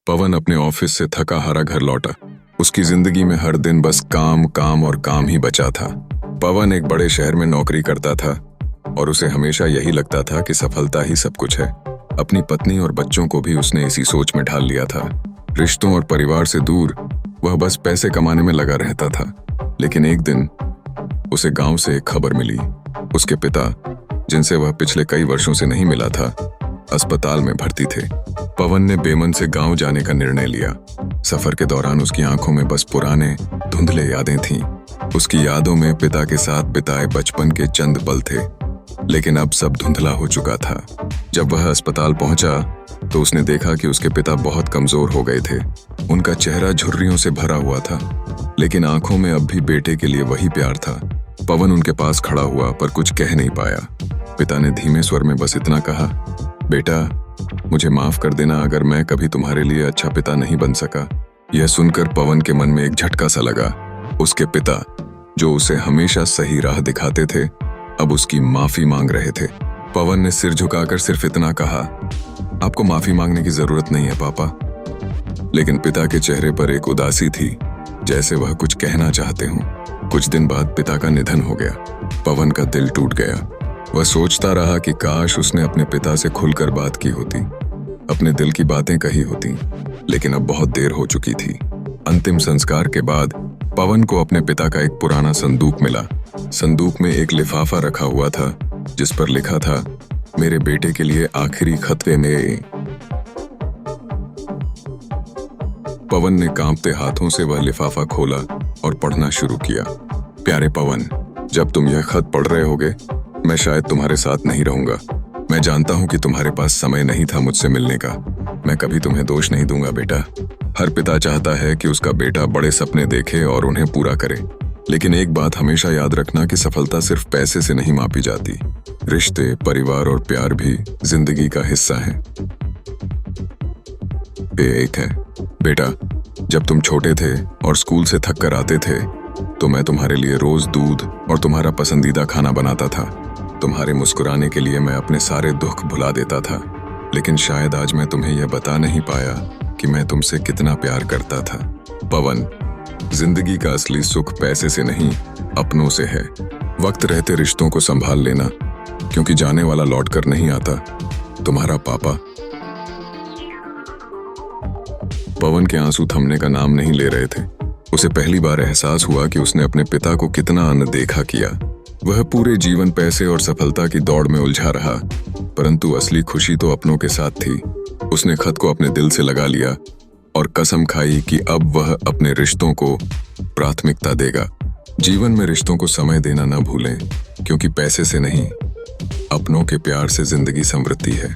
पवन अपने ऑफिस से थका हारा घर लौटा। उसकी जिंदगी में हर दिन बस काम काम और काम ही बचा था। पवन एक बड़े शहर में नौकरी करता था और उसे हमेशा यही लगता था कि सफलता ही सब कुछ है। अपनी पत्नी और बच्चों को भी उसने इसी सोच में ढाल लिया था। रिश्तों और परिवार से दूर वह बस पैसे कमाने में लगा रहता था। लेकिन एक दिन उसे गांव से एक खबर मिली। उसके पिता, जिनसे वह पिछले कई वर्षों से नहीं मिला था, अस्पताल में भर्ती थे। पवन ने बेमन से गांव जाने का निर्णय लिया। सफर के दौरान उसकी आंखों में बस पुराने धुंधले यादें थीं। उसकी यादों में पिता के साथ बिताए बचपन के चंद पल थे, लेकिन अब सब धुंधला हो चुका था। जब वह अस्पताल पहुंचा तो उसने देखा कि उसके पिता बहुत कमजोर हो गए थे। उनका चेहरा झुर्रियों से भरा हुआ था, लेकिन आंखों में अब भी बेटे के लिए वही प्यार था। पवन उनके पास खड़ा हुआ पर कुछ कह नहीं पाया। पिता ने धीमे स्वर में बस इतना कहा, बेटा, मुझे माफ कर देना अगर मैं कभी तुम्हारे लिए अच्छा पिता नहीं बन सका। यह सुनकर पवन के मन में एक झटका सा लगा। उसके पिता, जो उसे हमेशा सही राह दिखाते थे, अब उसकी माफी मांग रहे थे। पवन ने सिर झुकाकर सिर्फ इतना कहा, आपको माफी मांगने की जरूरत नहीं है पापा। लेकिन पिता के चेहरे पर एक उदासी थी, जैसे वह कुछ कहना चाहते हों। कुछ दिन बाद पिता का निधन हो गया। पवन का दिल टूट गया। वह सोचता रहा कि काश उसने अपने पिता से खुलकर बात की होती, अपने दिल की बातें कही होती, लेकिन अब बहुत देर हो चुकी थी। अंतिम संस्कार के बाद पवन को अपने पिता का एक पुराना संदूक मिला। संदूक में एक लिफाफा रखा हुआ था, जिस पर लिखा था, मेरे बेटे के लिए आखिरी खतरे में। पवन ने कांपते हाथों से वह लिफाफा खोला और पढ़ना शुरू किया। प्यारे पवन, जब तुम यह खत पढ़ रहे होगे, मैं शायद तुम्हारे साथ नहीं रहूंगा। मैं जानता हूं कि तुम्हारे पास समय नहीं था मुझसे मिलने का। मैं कभी तुम्हें दोष नहीं दूंगा बेटा। हर पिता चाहता है कि उसका बेटा बड़े सपने देखे और उन्हें पूरा करे। लेकिन एक बात हमेशा याद रखना कि सफलता सिर्फ पैसे से नहीं मापी जाती। रिश्ते, परिवार और प्यार भी जिंदगी का हिस्सा है। एक है बेटा, जब तुम छोटे थे और स्कूल से थक कर आते थे तो मैं तुम्हारे लिए रोज दूध और तुम्हारा पसंदीदा खाना बनाता था। तुम्हारे मुस्कुराने के लिए मैं अपने सारे दुख भुला देता था। लेकिन शायद आज मैं तुम्हें यह बता नहीं पाया कि मैं तुमसे कितना प्यार करता था। पवन, जिंदगी का असली सुख पैसे से नहीं, अपनों से है। वक्त रहते रिश्तों को संभाल लेना, क्योंकि जाने वाला लौट कर नहीं आता। तुम्हारा पापा। पवन के आंसू थमने का नाम नहीं ले रहे थे। उसे पहली बार एहसास हुआ कि उसने अपने पिता को कितना अनदेखा किया। वह पूरे जीवन पैसे और सफलता की दौड़ में उलझा रहा, परंतु असली खुशी तो अपनों के साथ थी। उसने खत को अपने दिल से लगा लिया और कसम खाई कि अब वह अपने रिश्तों को प्राथमिकता देगा। जीवन में रिश्तों को समय देना न भूलें, क्योंकि पैसे से नहीं, अपनों के प्यार से जिंदगी समृद्धि है।